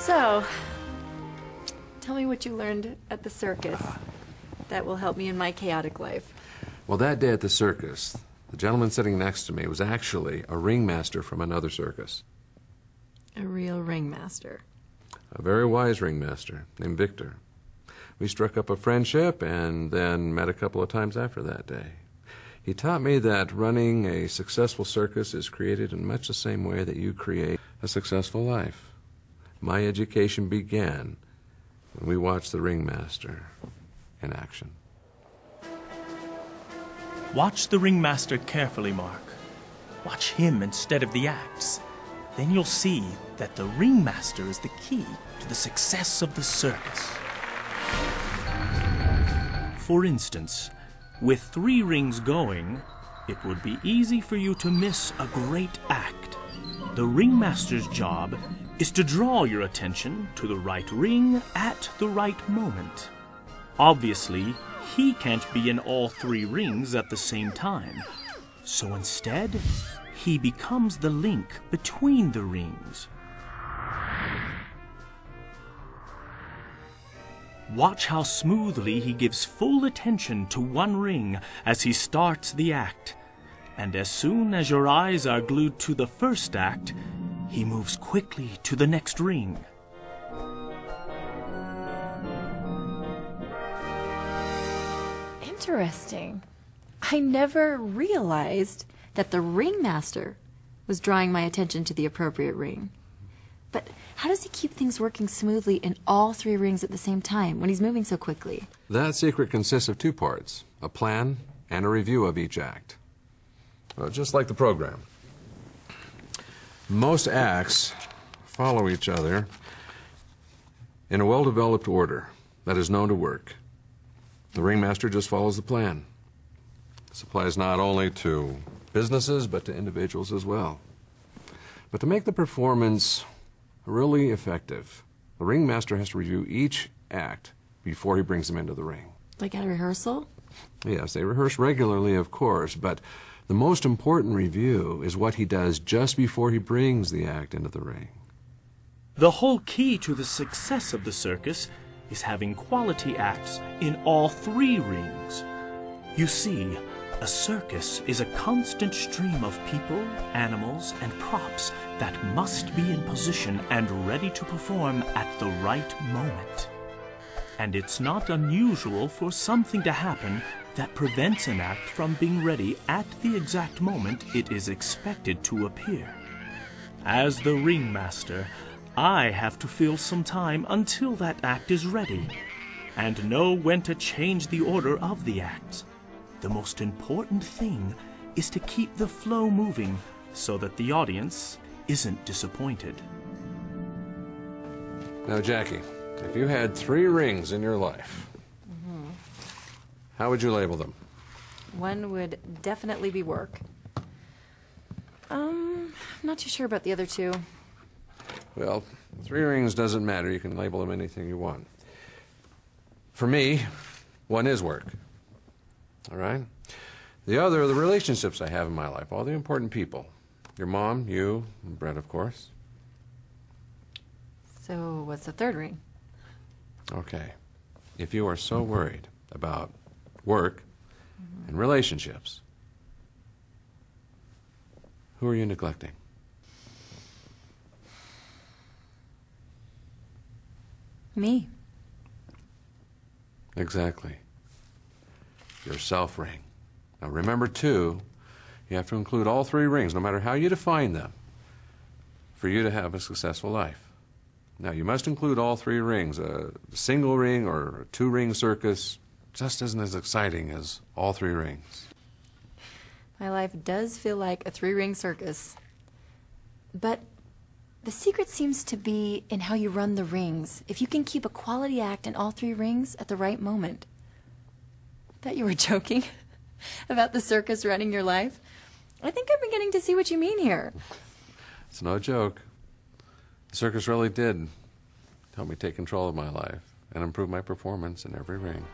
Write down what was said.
So, tell me what you learned at the circus that will help me in my chaotic life. Well, that day at the circus, the gentleman sitting next to me was actually a ringmaster from another circus. A real ringmaster. A very wise ringmaster named Victor. We struck up a friendship and then met a couple of times after that day. He taught me that running a successful circus is created in much the same way that you create a successful life. My education began when we watched the ringmaster in action. Watch the ringmaster carefully, Mark. Watch him instead of the acts. Then you'll see that the ringmaster is the key to the success of the circus. For instance, with 3 rings going, it would be easy for you to miss a great act. The ringmaster's job is to draw your attention to the right ring at the right moment. Obviously, he can't be in all 3 rings at the same time, so instead, he becomes the link between the rings. Watch how smoothly he gives full attention to one ring as he starts the act. And as soon as your eyes are glued to the first act, he moves quickly to the next ring. Interesting. I never realized that the ringmaster was drawing my attention to the appropriate ring. But how does he keep things working smoothly in all 3 rings at the same time when he's moving so quickly? That secret consists of 2 parts, a plan and a review of each act. Well, just like the program. Most acts follow each other in a well-developed order that is known to work. The ringmaster just follows the plan. This applies not only to businesses, but to individuals as well. But to make the performance really effective, the ringmaster has to review each act before he brings them into the ring. Like at a rehearsal? Yes, they rehearse regularly, of course, but the most important review is what he does just before he brings the act into the ring. The whole key to the success of the circus is having quality acts in all 3 rings. You see, a circus is a constant stream of people, animals, and props that must be in position and ready to perform at the right moment. And it's not unusual for something to happen that prevents an act from being ready at the exact moment it is expected to appear. As the ringmaster, I have to fill some time until that act is ready, and know when to change the order of the acts. The most important thing is to keep the flow moving so that the audience isn't disappointed. Now, Jackie, if you had 3 rings in your life, how would you label them? One would definitely be work. I'm not too sure about the other 2. Well, 3 rings doesn't matter. You can label them anything you want. For me, one is work. All right? The other are the relationships I have in my life, all the important people. Your mom, you, and Brett, of course. So what's the 3rd ring? Okay. If you are so worried about work and relationships, who are you neglecting? Me. Exactly. Your self ring. Now remember, too, you have to include all 3 rings, no matter how you define them, for you to have a successful life. Now, you must include all 3 rings. A single ring or a 2-ring circus just isn't as exciting as all 3 rings. My life does feel like a 3-ring circus. But the secret seems to be in how you run the rings. If you can keep a quality act in all 3 rings at the right moment. Thought you were joking about the circus running your life. I think I'm beginning to see what you mean here. It's no joke. The circus really did help me take control of my life and improve my performance in every ring.